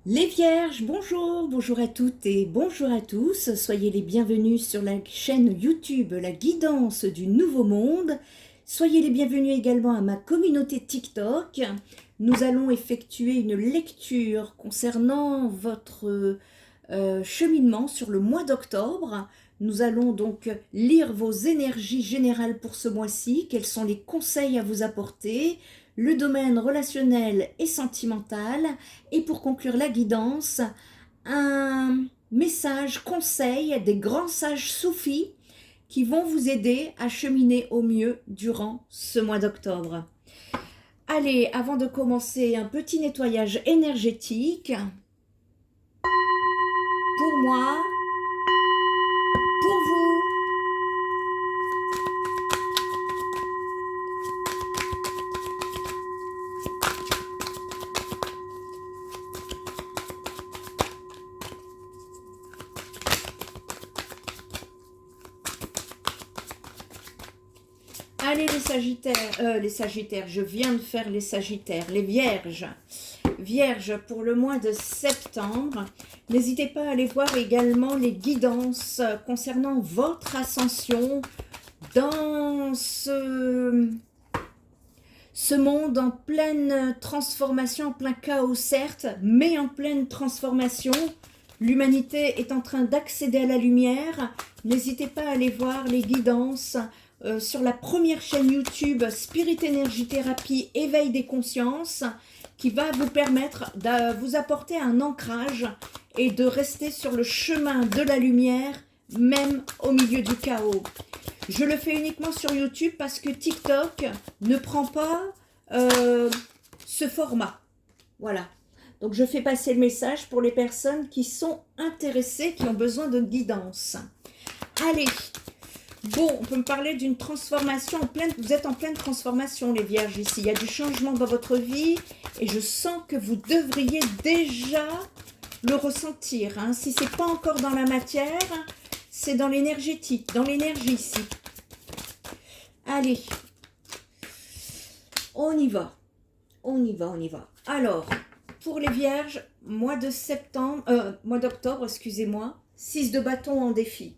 Les Vierges, bonjour, bonjour à toutes et bonjour à tous. Soyez les bienvenus sur la chaîne YouTube La Guidance du Nouveau Monde. Soyez les bienvenus également à ma communauté TikTok. Nous allons effectuer une lecture concernant votre cheminement sur le mois d'octobre. Nous allons donc lire vos énergies générales pour ce mois-ci. Quels sont les conseils à vous apporter ? Le domaine relationnel et sentimental, et pour conclure la guidance, un message conseil des grands sages soufis qui vont vous aider à cheminer au mieux durant ce mois d'octobre. Allez, avant de commencer, un petit nettoyage énergétique pour moi, pour vous. Allez les Sagittaires, je viens de faire les Sagittaires, les Vierges. Vierges pour le mois de septembre. N'hésitez pas à aller voir également les guidances concernant votre ascension dans ce monde en pleine transformation, en plein chaos certes, mais en pleine transformation. L'humanité est en train d'accéder à la lumière. N'hésitez pas à aller voir les guidances sur la première chaîne YouTube Spirit Energy Therapy Éveil des consciences, qui va vous permettre de vous apporter un ancrage et de rester sur le chemin de la lumière, même au milieu du chaos. Je le fais uniquement sur YouTube parce que TikTok ne prend pas ce format. Voilà. Donc je fais passer le message pour les personnes qui sont intéressées, qui ont besoin de guidance. Allez. Bon, on peut me parler d'une transformation en pleine... Vous êtes en pleine transformation, les Vierges, ici. Il y a du changement dans votre vie et je sens que vous devriez déjà le ressentir. Hein. Si ce n'est pas encore dans la matière, c'est dans l'énergétique, dans l'énergie ici. Allez, on y va. On y va, on y va. Alors, pour les Vierges, mois d'octobre, excusez-moi, 6 de bâton en défi.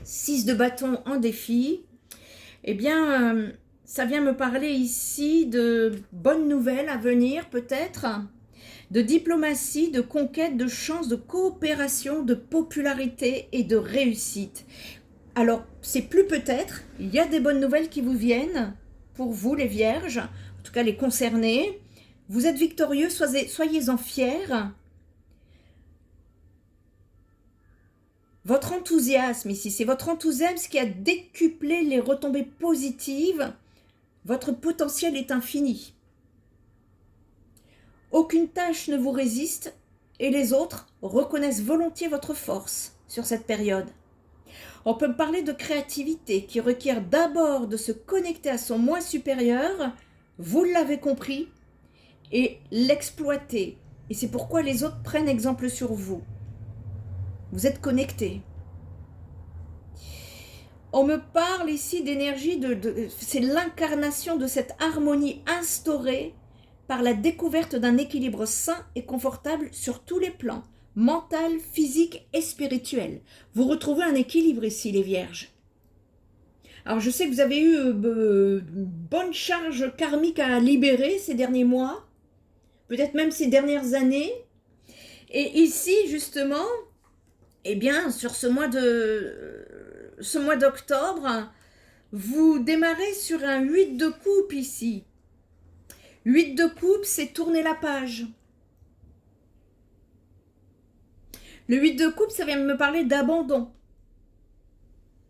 6 de bâton en défi, eh bien, ça vient me parler ici de bonnes nouvelles à venir peut-être, de diplomatie, de conquête, de chance, de coopération, de popularité et de réussite. Alors, c'est plus peut-être, il y a des bonnes nouvelles qui vous viennent pour vous les Vierges, en tout cas les concernés. Vous êtes victorieux, soyez-en fiers. Votre enthousiasme ici, c'est votre enthousiasme qui a décuplé les retombées positives. Votre potentiel est infini. Aucune tâche ne vous résiste et les autres reconnaissent volontiers votre force sur cette période. On peut me parler de créativité qui requiert d'abord de se connecter à son moi supérieur, vous l'avez compris, et l'exploiter. Et c'est pourquoi les autres prennent exemple sur vous. Vous êtes connecté. On me parle ici d'énergie, c'est l'incarnation de cette harmonie instaurée par la découverte d'un équilibre sain et confortable sur tous les plans, mental, physique et spirituel. Vous retrouvez un équilibre ici, les Vierges. Alors, je sais que vous avez eu une bonne charge karmique à libérer ces derniers mois, peut-être même ces dernières années. Et ici, justement, eh bien, sur ce mois d'octobre, vous démarrez sur un 8 de coupe ici. 8 de coupe, c'est tourner la page. Le 8 de coupe, ça vient me parler d'abandon,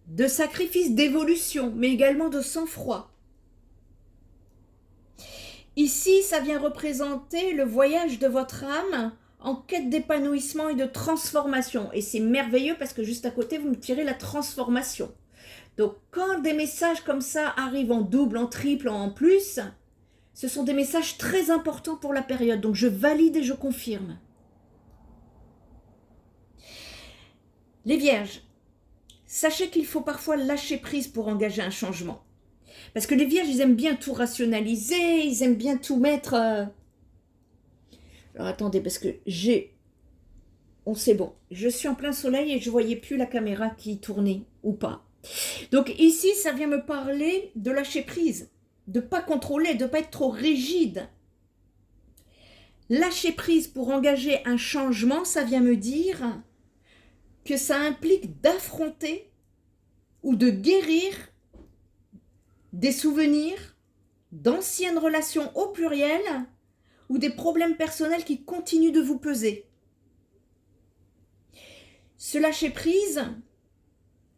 de sacrifice, d'évolution, mais également de sang-froid. Ici, ça vient représenter le voyage de votre âme en quête d'épanouissement et de transformation. Et c'est merveilleux parce que juste à côté, vous me tirez la transformation. Donc, quand des messages comme ça arrivent en double, en triple, en plus, ce sont des messages très importants pour la période. Donc, je valide et je confirme. Les Vierges, sachez qu'il faut parfois lâcher prise pour engager un changement. Parce que les Vierges, ils aiment bien tout rationaliser, ils aiment bien tout mettre Alors attendez, parce que j'ai... On sait bon, je suis en plein soleil et je voyais plus la caméra qui tournait ou pas. Donc ici, ça vient me parler de lâcher prise, de ne pas contrôler, de ne pas être trop rigide. Lâcher prise pour engager un changement, ça vient me dire que ça implique d'affronter ou de guérir des souvenirs d'anciennes relations au pluriel ou des problèmes personnels qui continuent de vous peser. Ce lâcher-prise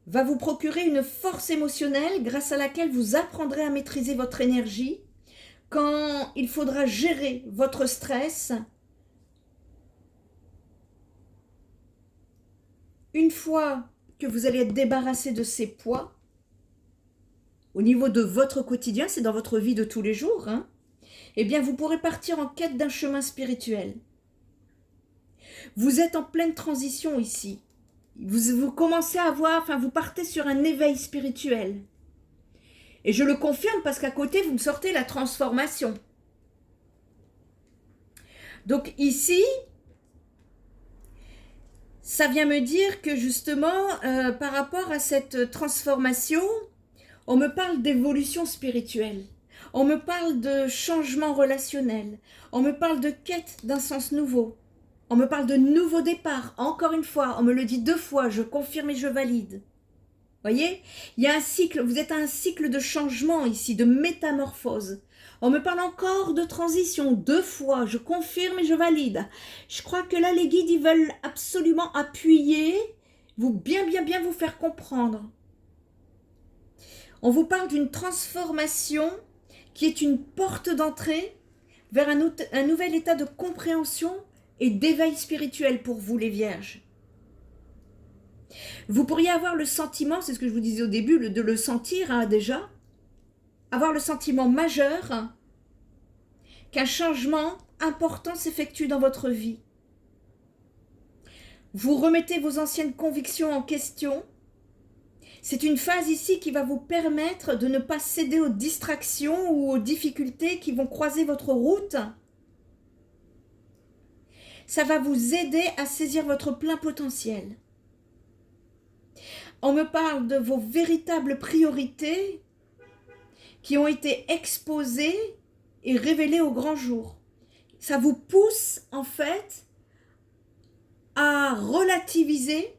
va vous procurer une force émotionnelle grâce à laquelle vous apprendrez à maîtriser votre énergie quand il faudra gérer votre stress. Une fois que vous allez être débarrassé de ces poids, au niveau de votre quotidien, c'est dans votre vie de tous les jours, hein, eh bien vous pourrez partir en quête d'un chemin spirituel. Vous êtes en pleine transition ici. Vous commencez à voir, enfin vous partez sur un éveil spirituel. Et je le confirme parce qu'à côté, vous me sortez la transformation. Donc ici, ça vient me dire que justement, par rapport à cette transformation, on me parle d'évolution spirituelle. On me parle de changement relationnel. On me parle de quête d'un sens nouveau. On me parle de nouveau départ. Encore une fois, on me le dit 2 fois, je confirme et je valide. Voyez, il y a un cycle, vous êtes à un cycle de changement ici, de métamorphose. On me parle encore de transition 2 fois, je confirme et je valide. Je crois que là, les guides, ils veulent absolument appuyer, vous bien vous faire comprendre. On vous parle d'une transformation qui est une porte d'entrée vers un nouvel état de compréhension et d'éveil spirituel pour vous les vierges. Vous pourriez avoir le sentiment, c'est ce que je vous disais au début, de le sentir hein, déjà, avoir le sentiment majeur qu'un changement important s'effectue dans votre vie. Vous remettez vos anciennes convictions en question. C'est une phase ici qui va vous permettre de ne pas céder aux distractions ou aux difficultés qui vont croiser votre route. Ça va vous aider à saisir votre plein potentiel. On me parle de vos véritables priorités qui ont été exposées et révélées au grand jour. Ça vous pousse en fait à relativiser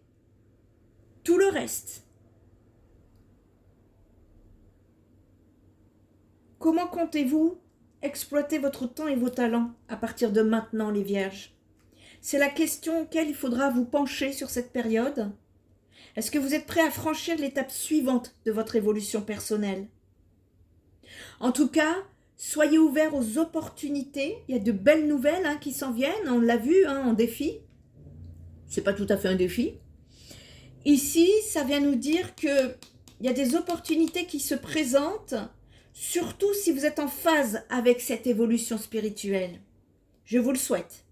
tout le reste. Comment comptez-vous exploiter votre temps et vos talents à partir de maintenant, les vierges? C'est la question auquel il faudra vous pencher sur cette période. Est-ce que vous êtes prêts à franchir l'étape suivante de votre évolution personnelle? En tout cas, soyez ouverts aux opportunités. Il y a de belles nouvelles hein, qui s'en viennent. On l'a vu hein, en défi. C'est pas tout à fait un défi. Ici, ça vient nous dire qu'il y a des opportunités qui se présentent, surtout si vous êtes en phase avec cette évolution spirituelle. Je vous le souhaite.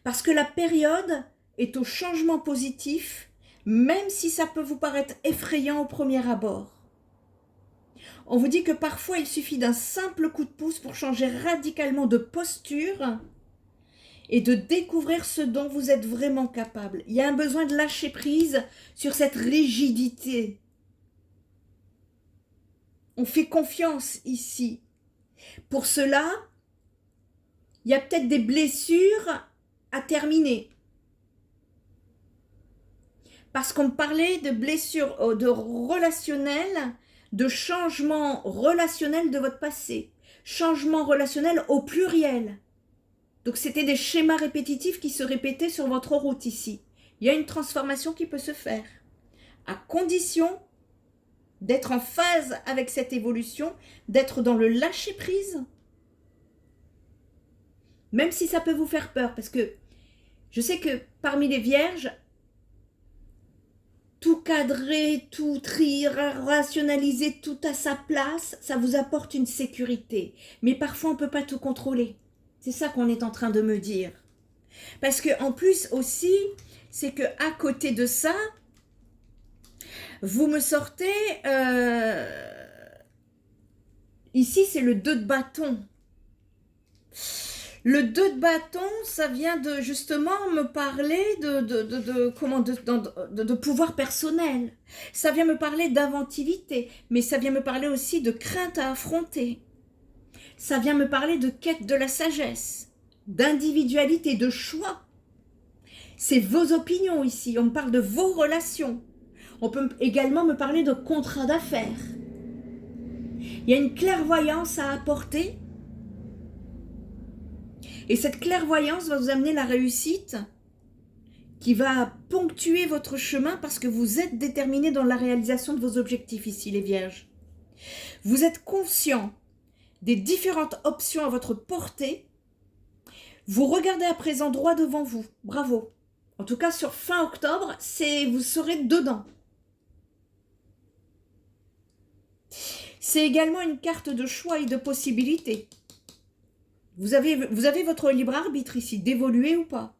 Parce que la période est au changement positif, même si ça peut vous paraître effrayant au premier abord. On vous dit que parfois il suffit d'un simple coup de pouce pour changer radicalement de posture et de découvrir ce dont vous êtes vraiment capable. Il y a un besoin de lâcher prise sur cette rigidité. On fait confiance ici. Pour cela, il y a peut-être des blessures à terminer. Parce qu'on parlait de blessures, de relationnel, de changement relationnel de votre passé. Changement relationnel au pluriel. Donc c'était des schémas répétitifs qui se répétaient sur votre route ici. Il y a une transformation qui peut se faire. À condition d'être en phase avec cette évolution, d'être dans le lâcher-prise. Même si ça peut vous faire peur, parce que je sais que parmi les vierges, tout cadrer, tout trier, rationaliser, tout à sa place, ça vous apporte une sécurité. Mais parfois, on ne peut pas tout contrôler. C'est ça qu'on est en train de me dire. Parce qu'en plus aussi, c'est qu'à côté de ça, vous me sortez... ici, c'est le 2 de bâton. Le 2 de bâton, ça vient de justement me parler de pouvoir personnel. Ça vient me parler d'inventivité, mais ça vient me parler aussi de crainte à affronter. Ça vient me parler de quête de la sagesse, d'individualité, de choix. C'est vos opinions ici, on me parle de vos relations. On peut également me parler de contrat d'affaires. Il y a une clairvoyance à apporter. Et cette clairvoyance va vous amener la réussite qui va ponctuer votre chemin parce que vous êtes déterminés dans la réalisation de vos objectifs ici, les vierges. Vous êtes conscient des différentes options à votre portée. Vous regardez à présent droit devant vous. Bravo. En tout cas, sur fin octobre, vous serez dedans. C'est également une carte de choix et de possibilités. Vous avez votre libre arbitre ici, d'évoluer ou pas.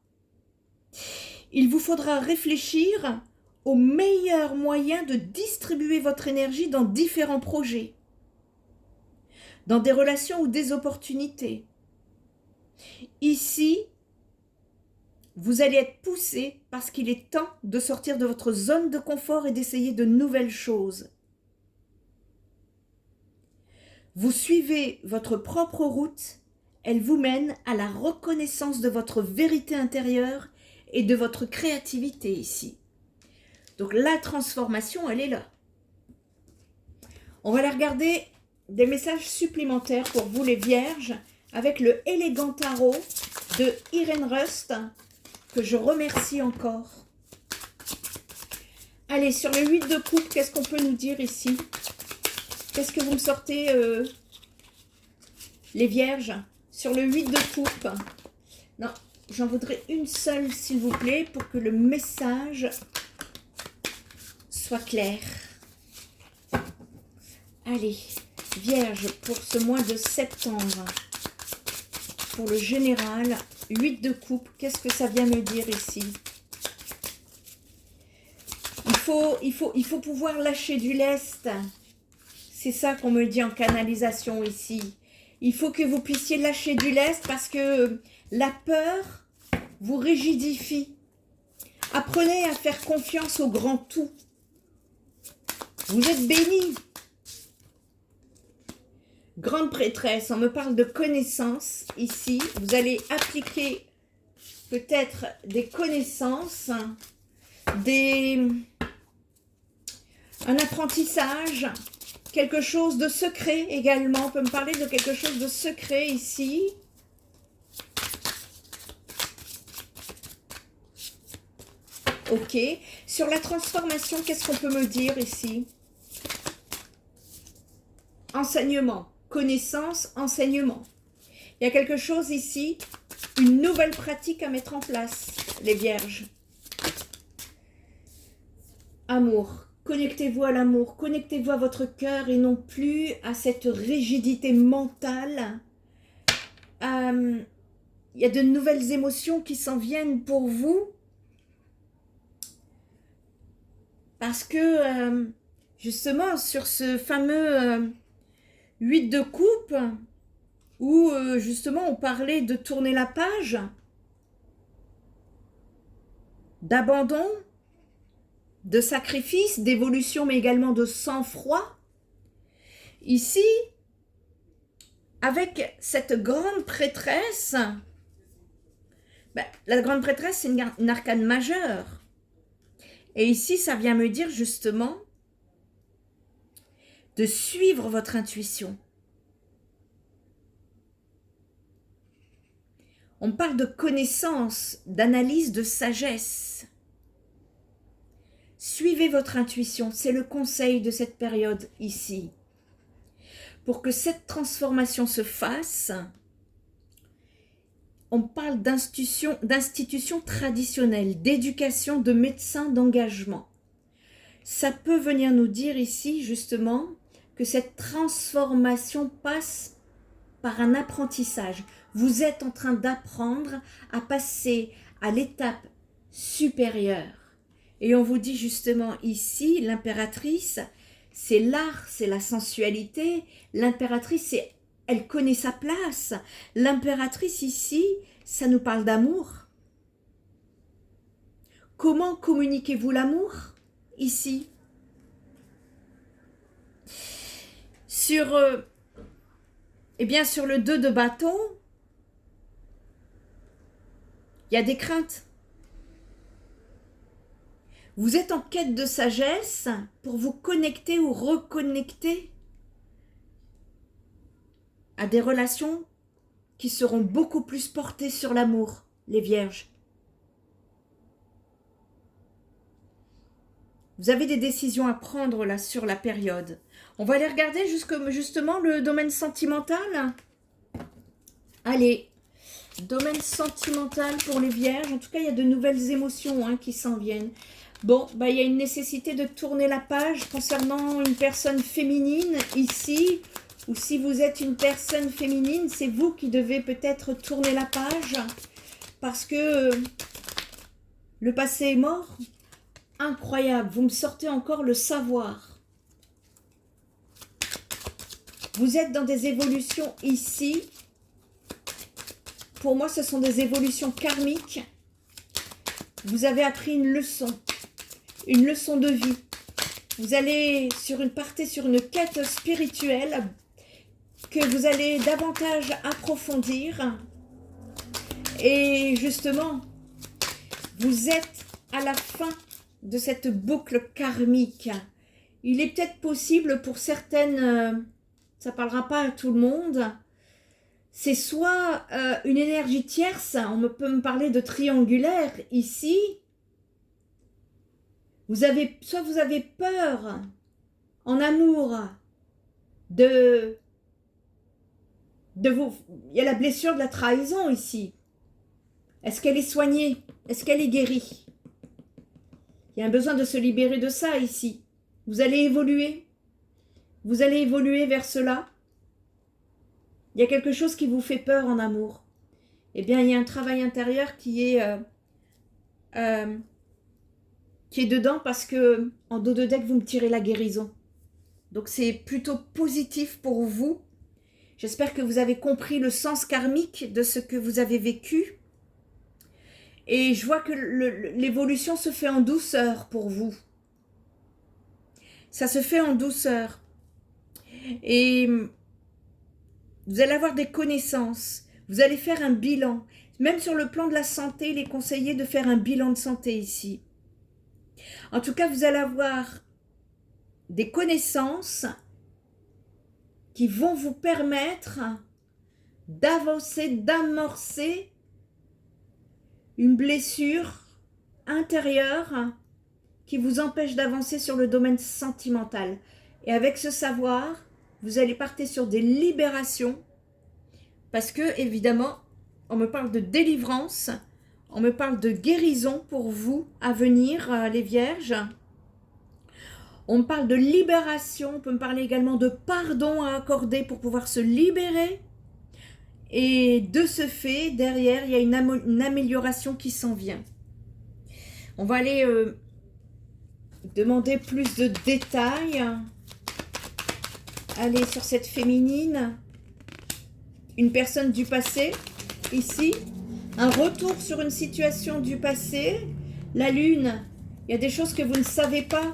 Il vous faudra réfléchir au meilleur moyen de distribuer votre énergie dans différents projets, dans des relations ou des opportunités. Ici, vous allez être poussé parce qu'il est temps de sortir de votre zone de confort et d'essayer de nouvelles choses. Vous suivez votre propre route, elle vous mène à la reconnaissance de votre vérité intérieure et de votre créativité ici. Donc la transformation, elle est là. On va aller regarder des messages supplémentaires pour vous les vierges avec le élégant tarot de Irène Rust que je remercie encore. Allez, sur le 8 de coupe, qu'est-ce qu'on peut nous dire ici? Qu'est-ce que vous me sortez, les vierges? Sur le 8 de coupe. Non, j'en voudrais une seule, s'il vous plaît, pour que le message soit clair. Allez, vierge, pour ce mois de septembre, pour le général, 8 de coupe, qu'est-ce que ça vient me dire ici? Il faut pouvoir lâcher du lest. C'est ça qu'on me dit en canalisation ici. Il faut que vous puissiez lâcher du lest parce que la peur vous rigidifie. Apprenez à faire confiance au grand tout. Vous êtes bénis. Grande prêtresse, on me parle de connaissances ici. Vous allez appliquer peut-être des connaissances, un apprentissage, quelque chose de secret également. On peut me parler de quelque chose de secret ici. Ok. Sur la transformation, qu'est-ce qu'on peut me dire ici? Enseignement. Connaissance, enseignement. Il y a quelque chose ici, une nouvelle pratique à mettre en place, les vierges. Amour. Connectez-vous à l'amour, connectez-vous à votre cœur et non plus à cette rigidité mentale. Il y a de nouvelles émotions qui s'en viennent pour vous. Parce que, justement, sur ce fameux 8 de coupe, où justement on parlait de tourner la page, d'abandon, de sacrifice, d'évolution, mais également de sang-froid. Ici, avec cette grande prêtresse, la grande prêtresse, c'est une arcane majeure. Et ici, ça vient me dire justement de suivre votre intuition. On parle de connaissance, d'analyse, de sagesse. Suivez votre intuition, c'est le conseil de cette période ici. Pour que cette transformation se fasse, on parle d'institutions traditionnelles, d'éducation, de médecins, d'engagement. Ça peut venir nous dire ici justement que cette transformation passe par un apprentissage. Vous êtes en train d'apprendre à passer à l'étape supérieure. Et on vous dit justement ici, l'impératrice, c'est l'art, c'est la sensualité. L'impératrice, c'est elle connaît sa place. L'impératrice ici, ça nous parle d'amour. Comment communiquez-vous l'amour ici? Sur, eh bien, sur le 2 de bâton, il y a des craintes. Vous êtes en quête de sagesse pour vous connecter ou reconnecter à des relations qui seront beaucoup plus portées sur l'amour, les vierges. Vous avez des décisions à prendre là sur la période. On va aller regarder justement le domaine sentimental. Allez, domaine sentimental pour les vierges. En tout cas, il y a de nouvelles émotions qui s'en viennent. Bon, bah, il y a une nécessité de tourner la page concernant une personne féminine ici. Ou si vous êtes une personne féminine, c'est vous qui devez peut-être tourner la page. Parce que le passé est mort. Incroyable, vous me sortez encore le savoir. Vous êtes dans des évolutions ici. Pour moi, ce sont des évolutions karmiques. Vous avez appris une leçon de vie. Vous allez partez sur une quête spirituelle que vous allez davantage approfondir. Et justement, vous êtes à la fin de cette boucle karmique. Il est peut-être possible pour certaines, ça ne parlera pas à tout le monde, c'est soit une énergie tierce, peut me parler de triangulaire ici, soit vous avez peur en amour il y a la blessure de la trahison ici. Est-ce qu'elle est soignée? Est-ce qu'elle est guérie? Il y a un besoin de se libérer de ça ici. Vous allez évoluer. Vous allez évoluer vers cela. Il y a quelque chose qui vous fait peur en amour. Eh bien, il y a un travail intérieur qui est dedans parce que en dos de deck, vous me tirez la guérison. Donc, c'est plutôt positif pour vous. J'espère que vous avez compris le sens karmique de ce que vous avez vécu. Et je vois que l'évolution se fait en douceur pour vous. Ça se fait en douceur. Et vous allez avoir des connaissances. Vous allez faire un bilan. Même sur le plan de la santé, il est conseillé de faire un bilan de santé ici. En tout cas, vous allez avoir des connaissances qui vont vous permettre d'avancer, d'amorcer une blessure intérieure qui vous empêche d'avancer sur le domaine sentimental. Et avec ce savoir, vous allez partir sur des libérations parce que, évidemment, on me parle de délivrance, on me parle de guérison pour vous à venir, les vierges. On me parle de libération, on peut me parler également de pardon à accorder pour pouvoir se libérer. Et de ce fait, derrière, il y a une amélioration qui s'en vient. On va aller demander plus de détails. Allez, sur cette féminine. Une personne du passé, ici. Un retour sur une situation du passé. La lune, il y a des choses que vous ne savez pas.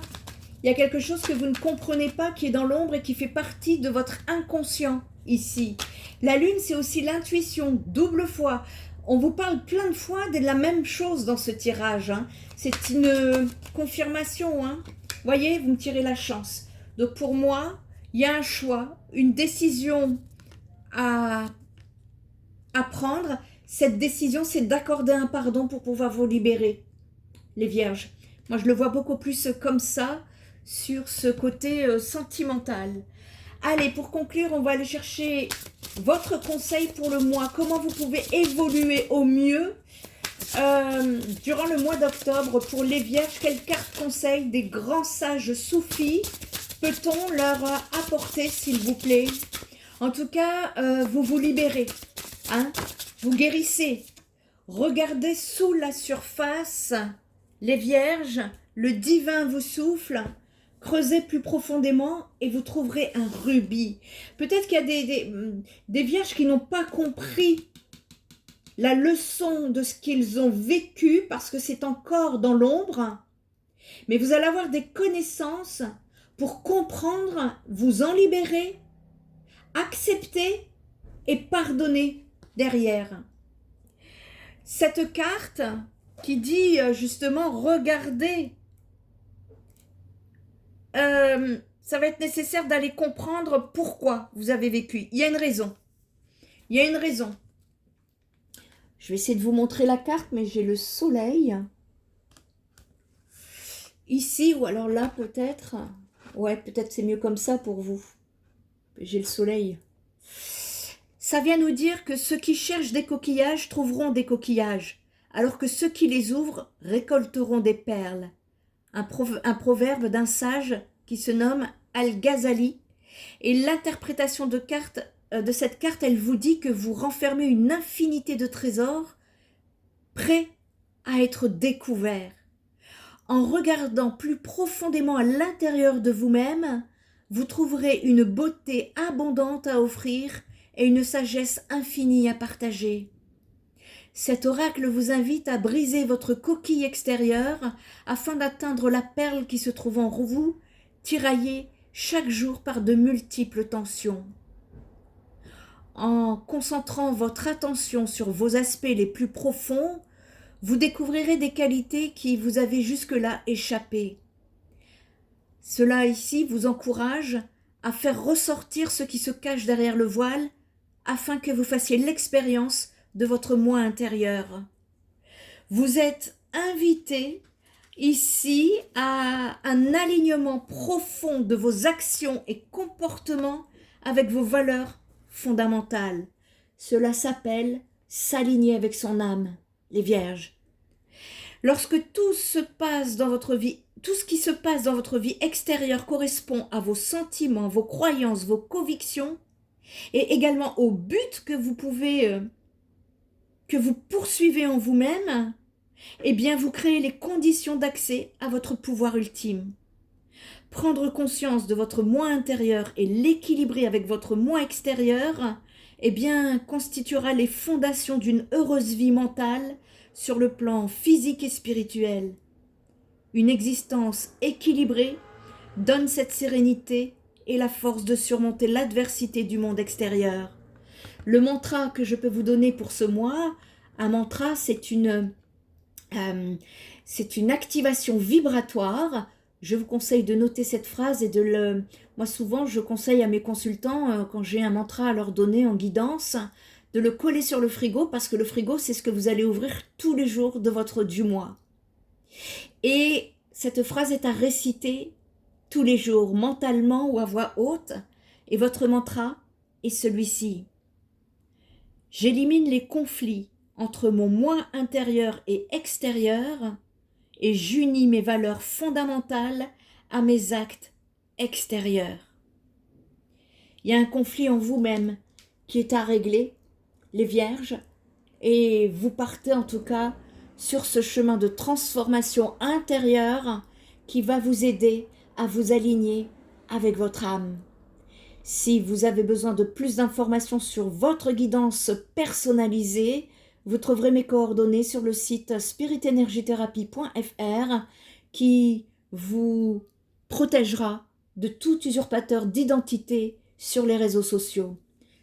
Il y a quelque chose que vous ne comprenez pas qui est dans l'ombre et qui fait partie de votre inconscient, ici. La lune, c'est aussi l'intuition, double fois. On vous parle plein de fois de la même chose dans ce tirage. C'est une confirmation. Voyez, vous me tirez la chance. Donc pour moi, il y a un choix, une décision à prendre. Cette décision, c'est d'accorder un pardon pour pouvoir vous libérer, les vierges. Moi, je le vois beaucoup plus comme ça, sur ce côté sentimental. Allez, pour conclure, on va aller chercher votre conseil pour le mois. Comment vous pouvez évoluer au mieux durant le mois d'octobre pour les vierges? Quelle carte conseil des grands sages soufis peut-on leur apporter, s'il vous plaît? En tout cas, vous vous libérez. Vous guérissez. Regardez sous la surface, les vierges. Le divin vous souffle. Creusez plus profondément et vous trouverez un rubis. Peut-être qu'il y a des vierges qui n'ont pas compris la leçon de ce qu'ils ont vécu parce que c'est encore dans l'ombre. Mais vous allez avoir des connaissances pour comprendre, vous en libérer, accepter et pardonner derrière. Cette carte qui dit justement regardez, ça va être nécessaire d'aller comprendre pourquoi vous avez vécu. Il y a une raison. Il y a une raison. Je vais essayer de vous montrer la carte, mais j'ai le soleil. Ici, ou alors là peut-être. Ouais, peut-être c'est mieux comme ça pour vous. J'ai le soleil. Ça vient nous dire que ceux qui cherchent des coquillages trouveront des coquillages, alors que ceux qui les ouvrent récolteront des perles. Un proverbe d'un sage qui se nomme Al-Ghazali. Et l'interprétation de cette carte, elle vous dit que vous renfermez une infinité de trésors prêts à être découverts. En regardant plus profondément à l'intérieur de vous-même, vous trouverez une beauté abondante à offrir et une sagesse infinie à partager. Cet oracle vous invite à briser votre coquille extérieure afin d'atteindre la perle qui se trouve en vous, tiraillée chaque jour par de multiples tensions. En concentrant votre attention sur vos aspects les plus profonds, vous découvrirez des qualités qui vous avaient jusque-là échappé. Cela ici vous encourage à faire ressortir ce qui se cache derrière le voile afin que vous fassiez l'expérience de votre moi intérieur. Vous êtes invité ici à un alignement profond de vos actions et comportements avec vos valeurs fondamentales. Cela s'appelle s'aligner avec son âme, les vierges. Lorsque tout se passe dans votre vie, tout ce qui se passe dans votre vie extérieure correspond à vos sentiments, vos croyances, vos convictions et également au but que vous poursuivez en vous-même, eh bien vous créez les conditions d'accès à votre pouvoir ultime. Prendre conscience de votre moi intérieur et l'équilibrer avec votre moi extérieur, eh bien constituera les fondations d'une heureuse vie mentale sur le plan physique et spirituel. Une existence équilibrée donne cette sérénité et la force de surmonter l'adversité du monde extérieur. Le mantra que je peux vous donner pour ce mois, un mantra, c'est une activation vibratoire. Je vous conseille de noter cette phrase et moi souvent je conseille à mes consultants, quand j'ai un mantra à leur donner en guidance, de le coller sur le frigo parce que le frigo c'est ce que vous allez ouvrir tous les jours de votre du mois. Et cette phrase est à réciter tous les jours, mentalement ou à voix haute, et votre mantra est celui-ci. J'élimine les conflits entre mon moi intérieur et extérieur et j'unis mes valeurs fondamentales à mes actes extérieurs. Il y a un conflit en vous-même qui est à régler, les vierges, et vous partez en tout cas sur ce chemin de transformation intérieure qui va vous aider à vous aligner avec votre âme. Si vous avez besoin de plus d'informations sur votre guidance personnalisée, vous trouverez mes coordonnées sur le site spiritenergithérapie.fr qui vous protégera de tout usurpateur d'identité sur les réseaux sociaux.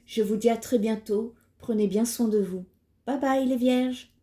Je vous dis à très bientôt, prenez bien soin de vous. Bye bye les vierges!